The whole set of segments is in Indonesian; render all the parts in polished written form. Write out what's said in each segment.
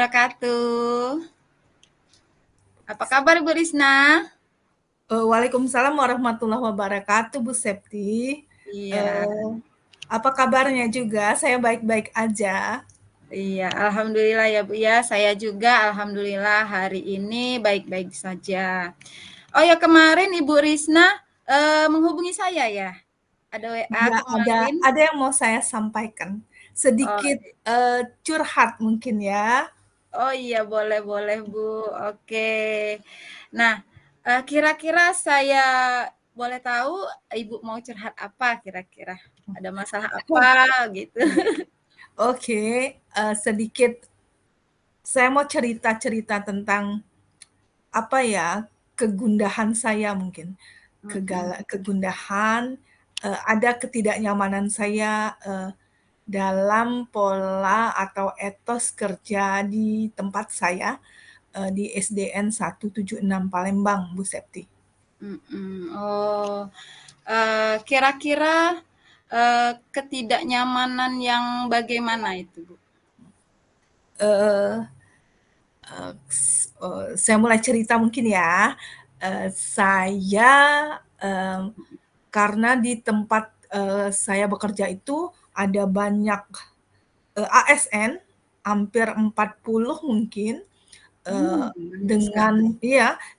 wabarakatuh. Apa kabar Bu Risna? Waalaikumsalam warahmatullahi wabarakatuh, Bu Septi. Iya, Eee, apa kabarnya juga? Saya baik-baik aja. iya, alhamdulillah ya Bu ya. Saya juga alhamdulillah hari ini baik-baik saja. Oh ya kemarin Ibu Risna menghubungi saya ya. Ada WA Ya, ada kemarin. ada yang mau saya sampaikan. Oh, Sedikit, curhat mungkin ya. oh iya boleh boleh Bu. Oke. Nah, kira-kira saya boleh tahu Ibu mau curhat apa kira-kira? Ada masalah apa gitu? Iya. Oke, sedikit saya mau cerita-cerita tentang, apa ya, kegundahan saya mungkin. Mhm. Kegundahan, ada ketidaknyamanan saya, dalam pola atau etos kerja di tempat saya, di SDN 176 Palembang, Bu Septi. Mhm. Oh, kira-kira, ketidaknyamanan yang bagaimana itu, Bu? Eee saya mulai cerita mungkin ya. Saya, karena di tempat, saya bekerja itu ada banyak, ASN, hampir 40 mungkin. Banyak sekali.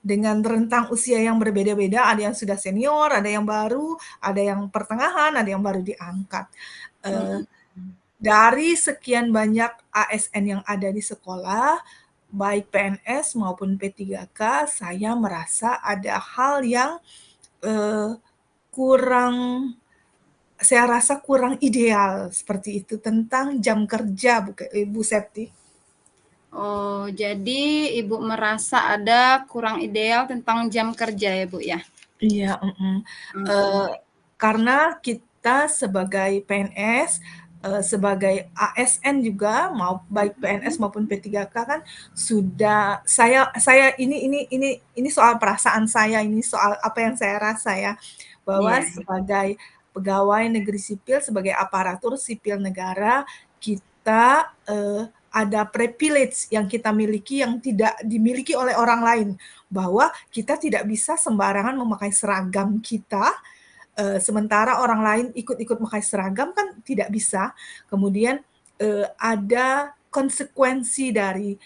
Dengan rentang usia yang berbeda-beda, ada yang sudah senior, ada yang baru, ada yang pertengahan, ada yang baru diangkat. Eee, Mhm. dari sekian banyak ASN yang ada di sekolah, baik PNS maupun P3K, saya merasa ada hal yang, eee, kurang saya rasa kurang ideal seperti itu tentang jam kerja Bu Septi. Oh, jadi Ibu merasa ada kurang ideal tentang jam kerja ya, Bu, ya? Iya, mhm. Mhm. Eee, karena kita sebagai PNS, sebagai ASN juga, baik PNS Mhm. maupun P3K kan sudah saya ini soal perasaan saya, ini soal apa yang saya rasa ya, bahwa Iya. sebagai pegawai negeri sipil, sebagai aparatur sipil negara, kita, ada privilege yang kita miliki yang tidak dimiliki oleh orang lain. Bahwa kita tidak bisa sembarangan memakai seragam kita, sementara orang lain ikut-ikut memakai seragam kan tidak bisa. Kemudian, ada konsekuensi dari,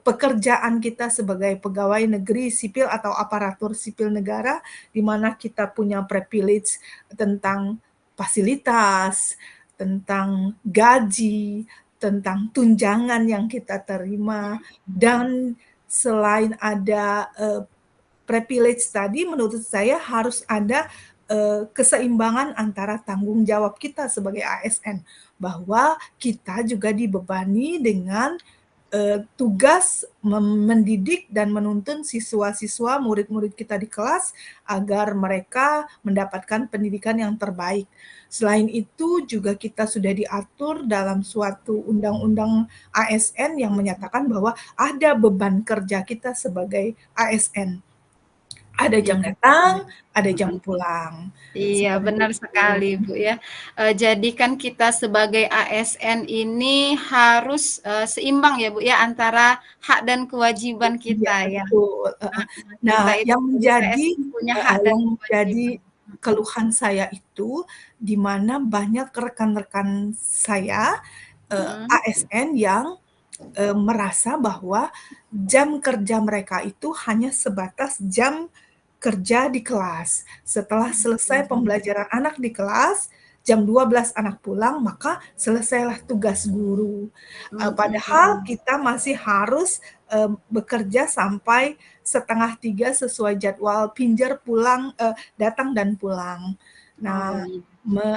pekerjaan kita sebagai pegawai negeri sipil atau aparatur sipil negara, di mana kita punya privilege tentang fasilitas, tentang gaji, tentang tunjangan yang kita terima, dan selain ada, privilege tadi menurut saya harus ada, keseimbangan antara tanggung jawab kita sebagai ASN, bahwa kita juga dibebani dengan, tugas mendidik dan menuntun siswa-siswa, murid-murid kita di kelas agar mereka mendapatkan pendidikan yang terbaik. Selain itu juga kita sudah diatur dalam suatu undang-undang ASN yang menyatakan bahwa ada beban kerja kita sebagai ASN. Ada Iya. jam datang, ada jam Mhm. pulang, Iya, seperti benar itu. sekali, Bu, ya. Jadi kan kita sebagai ASN ini harus, seimbang ya, Bu, ya, antara hak dan kewajiban Iya, kita ya. betul, heeh. Kita Nah, itu sebagai ASN punya hak dan yang menjadi kewajiban. Mhm. keluhan saya itu, di mana banyak rekan-rekan saya, Mhm. ASN yang, merasa bahwa jam kerja mereka itu hanya sebatas jam kerja di kelas. Setelah selesai pembelajaran anak di kelas, jam 12 anak pulang, maka selesailah tugas guru. Padahal Mhm. kita masih harus, bekerja sampai 2:30 sesuai jadwal pinjer pulang datang dan pulang. Oh, Nah, iya. me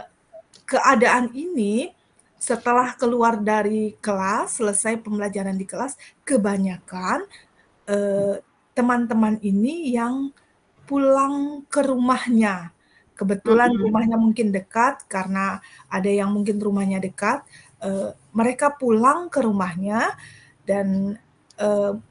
keadaan ini setelah keluar dari kelas, selesai pembelajaran di kelas, kebanyakan, teman-teman ini yang pulang ke rumahnya. Kebetulan Mhm. rumahnya mungkin dekat, karena ada yang mungkin rumahnya dekat, mereka pulang ke rumahnya dan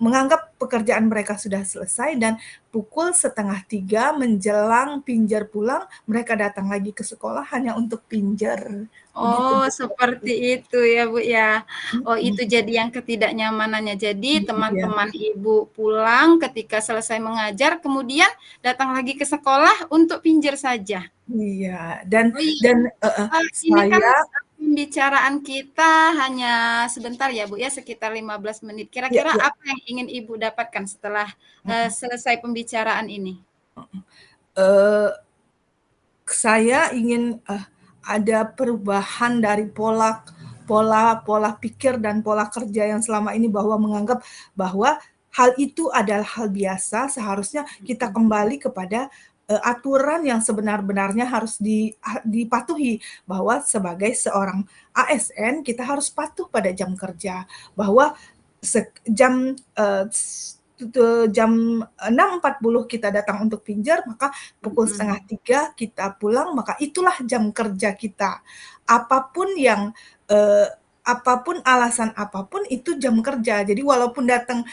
menganggap pekerjaan mereka sudah selesai dan pukul 2:30 menjelang pinjar pulang, mereka datang lagi ke sekolah hanya untuk pinjar. Begitu, Oh, Bu. seperti itu ya, Bu, ya. Oh, itu Mhm. jadi yang ketidaknyamanannya. Jadi Iya, teman-teman Ibu pulang ketika selesai mengajar, kemudian datang lagi ke sekolah untuk pinjar saja? iya, Oh iya, dan ini kan saya pembicaraan kita hanya sebentar ya, Bu, ya, sekitar 15 menit. ya Kira-kira ya, apa yang ingin Ibu dapatkan setelah, mhm, selesai pembicaraan ini? eee, saya ingin, ada perubahan dari pola pola pola pikir dan pola kerja yang selama ini bahwa menganggap bahwa hal itu adalah hal biasa, seharusnya kita Mhm. kembali kepada, aturan yang sebenar-benarnya harus dipatuhi. Bahwa sebagai seorang ASN kita harus patuh pada jam kerja, bahwa jam, jam 6:40 kita datang untuk pinjar, maka pukul Mhm. 2:30 kita pulang, maka itulah jam kerja kita. Apapun yang, eee, apapun alasan apapun itu jam kerja. Jadi walaupun datang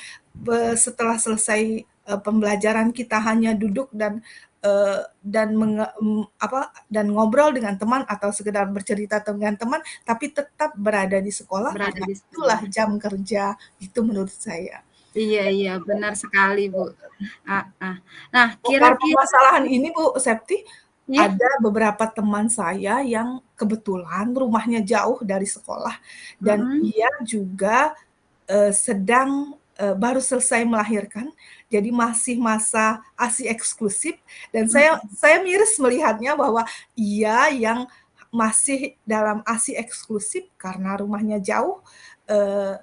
setelah selesai, pembelajaran kita hanya duduk dan ngobrol dengan teman atau sekedar bercerita dengan teman, tapi tetap berada di sekolah, Berada maka di itulah sekolah. jam kerja, itu menurut saya. Iya iya, benar sekali, Bu. Heeh. Nah, Akar kira-kira permasalahan ini, Bu Septi, ya? ada beberapa teman saya yang kebetulan rumahnya jauh dari sekolah dan Mhm. ia juga, baru selesai melahirkan, jadi masih masa ASI eksklusif dan saya Mhm. saya miris melihatnya bahwa ia yang masih dalam ASI eksklusif karena rumahnya jauh, eee,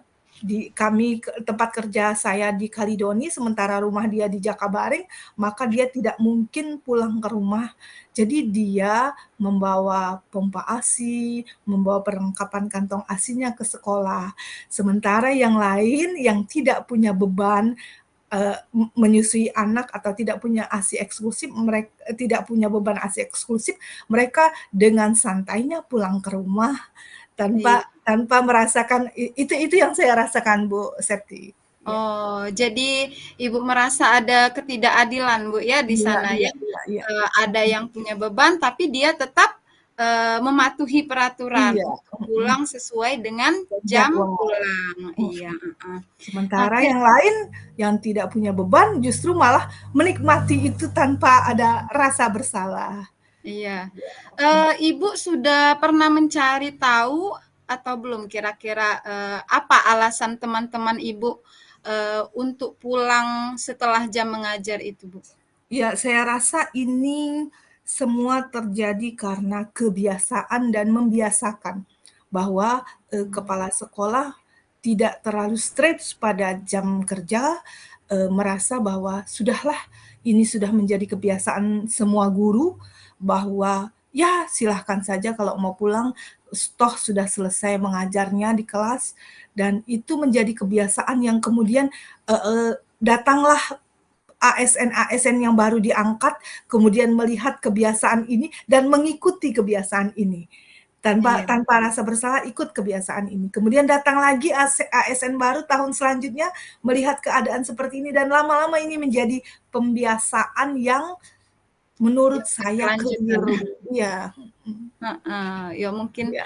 tempat kerja saya di Kalidoni, sementara rumah dia di Jakabaring, maka dia tidak mungkin pulang ke rumah. Jadi dia membawa pompa ASI, membawa perlengkapan kantong ASINya ke sekolah. Sementara yang lain yang tidak punya beban, menyusui anak atau tidak punya ASI eksklusif, tidak punya beban ASI eksklusif, mereka dengan santainya pulang ke rumah Iya. tanpa tanpa merasakan itu yang saya rasakan, Bu Septi. Iya. Oh, jadi Ibu merasa ada ketidakadilan, Bu, ya, di Iya sana iya ya? iya iya. Ada yang punya beban, tapi dia tetap, mematuhi peraturan Iya, untuk mhm, pulang sesuai dengan jam jadwal, pulang. Iya, mhm. heeh. Nah, Sementara yang lain yang tidak punya beban justru malah menikmati itu tanpa ada rasa bersalah. iya. Mhm. Ibu sudah pernah mencari tahu atau belum kira-kira, apa alasan teman-teman Ibu, untuk pulang setelah jam mengajar itu, Bu? Ya, saya rasa ini semua terjadi karena kebiasaan dan membiasakan bahwa, Mmm, kepala sekolah tidak terlalu strict pada jam kerja, merasa bahwa sudahlah ini sudah menjadi kebiasaan semua guru bahwa, ya silahkan saja kalau mau pulang, toh sudah selesai mengajarnya di kelas dan itu menjadi kebiasaan yang kemudian, datanglah ASN-ASN yang baru diangkat, kemudian melihat kebiasaan ini dan mengikuti kebiasaan ini. Tanpa iya. tanpa rasa bersalah ikut kebiasaan ini. Kemudian datang lagi ASN baru tahun selanjutnya melihat keadaan seperti ini dan lama-lama ini menjadi pembiasaan yang menurut Yang saya berkelanjutan. keliru. Iya, mhm, Heeh, ya mungkin, iya,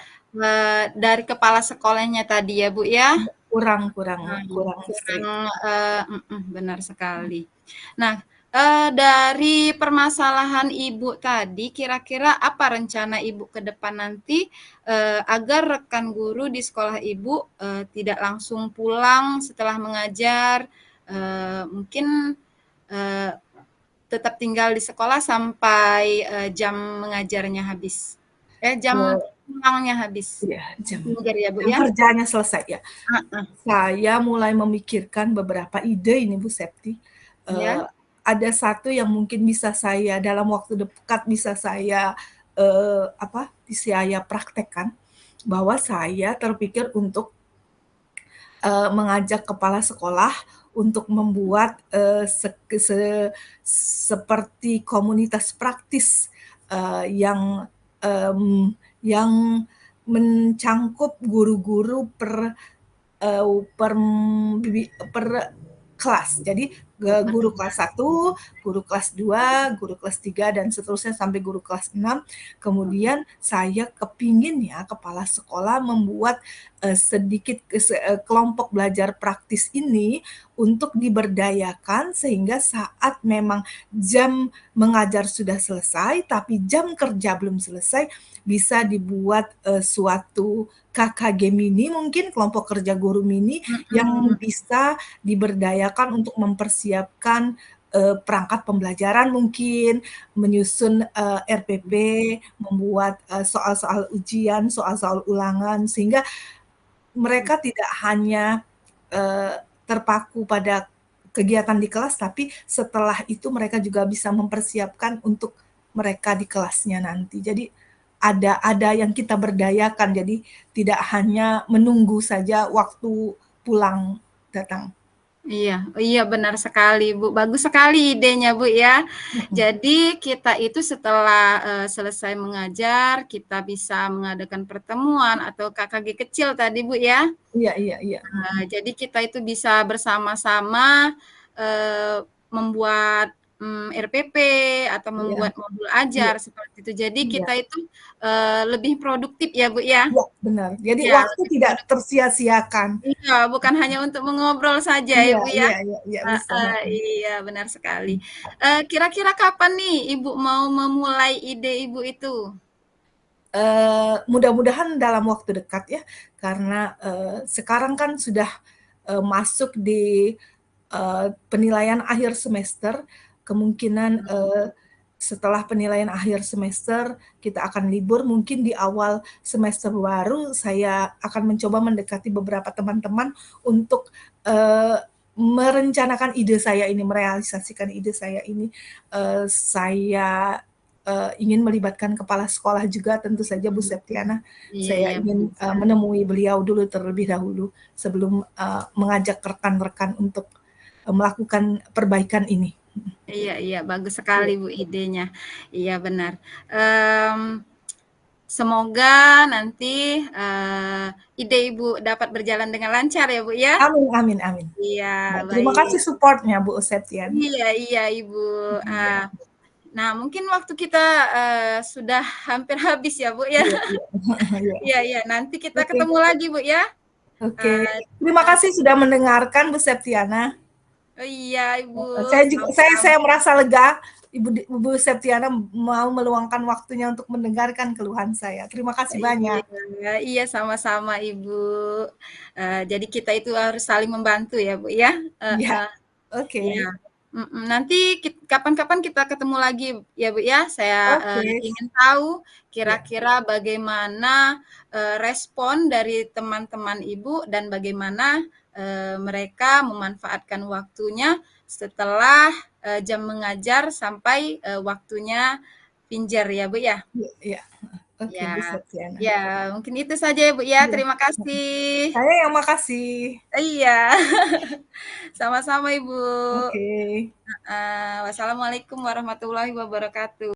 dari kepala sekolahnya tadi ya, Bu, ya? iya, kurang kurang kurang Kurang, strict. benar sekali. Nah, dari permasalahan Ibu tadi, kira-kira apa rencana Ibu ke depan nanti, agar rekan guru di sekolah Ibu, tidak langsung pulang setelah mengajar, mungkin, eee, tetap tinggal di sekolah sampai, jam mengajarnya habis. Jam Eee, pulangnya habis. iya, Pinjar ya, Bu, jam ya? kerjanya selesai ya. Heeh, Saya mulai memikirkan beberapa ide ini Bu Septi, iya? ada satu yang mungkin bisa saya dalam waktu dekat bisa saya, saya praktekkan, bahwa saya terpikir untuk, mengajak kepala sekolah untuk membuat, seperti komunitas praktis, yang mencangkup guru-guru per kelas. Jadi guru kelas 1, guru kelas 2, guru kelas 3, dan seterusnya sampai guru kelas 6. Kemudian saya kepingin ya kepala sekolah membuat sedikit kelompok belajar praktis ini untuk diberdayakan sehingga saat memang jam mengajar sudah selesai tapi jam kerja belum selesai, bisa dibuat suatu KKG mini, mungkin kelompok kerja guru mini yang bisa diberdayakan untuk mempersiapkan perangkat pembelajaran, mungkin menyusun RPP, membuat soal-soal ujian, soal-soal ulangan, sehingga mereka tidak hanya terpaku pada kegiatan di kelas, tapi setelah itu mereka juga bisa mempersiapkan untuk mereka di kelasnya nanti. Jadi ada yang kita berdayakan, jadi tidak hanya menunggu saja waktu pulang datang. Iya, iya benar sekali, Bu. Bagus sekali idenya, Bu, ya. Jadi kita itu setelah selesai mengajar, kita bisa mengadakan pertemuan atau KKG kecil tadi, Bu, ya. Iya, iya, iya. Jadi kita itu bisa bersama-sama membuat RPP atau Iya, membuat modul iya, ajar seperti itu. Jadi iya. kita itu lebih produktif ya, Bu, ya. Iya, benar. Jadi Iya, waktu lebih tidak produktif. tersia-siakan. Iya, bukan hanya untuk mengobrol saja ya, Iya, Bu, ya. iya, iya, iya, bisa. Iya, benar sekali. Kira-kira kapan nih Ibu mau memulai ide Ibu itu? Mudah-mudahan dalam waktu dekat ya, karena sekarang kan sudah masuk di penilaian akhir semester, kemungkinan setelah penilaian akhir semester kita akan libur, mungkin di awal semester baru saya akan mencoba mendekati beberapa teman-teman untuk merencanakan ide saya ini, merealisasikan ide saya ini. Saya ingin melibatkan kepala sekolah juga, tentu saja Bu Septiana. Iya, Saya iya, ingin benar sekali. menemui beliau dulu terlebih dahulu sebelum mengajak rekan-rekan untuk melakukan perbaikan ini. Iya, iya, bagus sekali Iya. Bu idenya. Iya benar. Semoga nanti ide Ibu dapat berjalan dengan lancar ya Bu ya. Amin, amin, amin. Iya, Ya, terima kasih baik. supportnya Bu Septian. Iya, iya Ibu. Iya, Nah, mungkin waktu kita sudah hampir habis ya Bu ya. iya, iya. Iya. Iya, iya. Nanti kita Oke, ketemu lagi Bu ya. oke. Eh, Terima eh, kasih sudah mendengarkan Bu Septiana. oh iya Ibu, Saya juga saya sama-sama. merasa lega Bu Septiana mau meluangkan waktunya untuk mendengarkan keluhan saya. Terima kasih banyak. Iya, iya sama-sama Ibu. Jadi kita itu harus saling membantu ya Bu ya. Iya, Heeh, oke. iya. Nanti kapan-kapan kita ketemu lagi ya Bu ya. Saya Oke. ingin tahu Ya, kira-kira bagaimana respon dari teman-teman Ibu dan bagaimana mereka memanfaatkan waktunya setelah jam mengajar sampai waktunya pinjar ya Bu ya. iya, iya. Oke, Ya, Bu Septiana. ya mungkin itu saja ya Bu ya. Iya. Terima kasih. Saya yang makasih. Iya, sama-sama Ibu. Oke. Wassalamualaikum warahmatullahi wabarakatuh.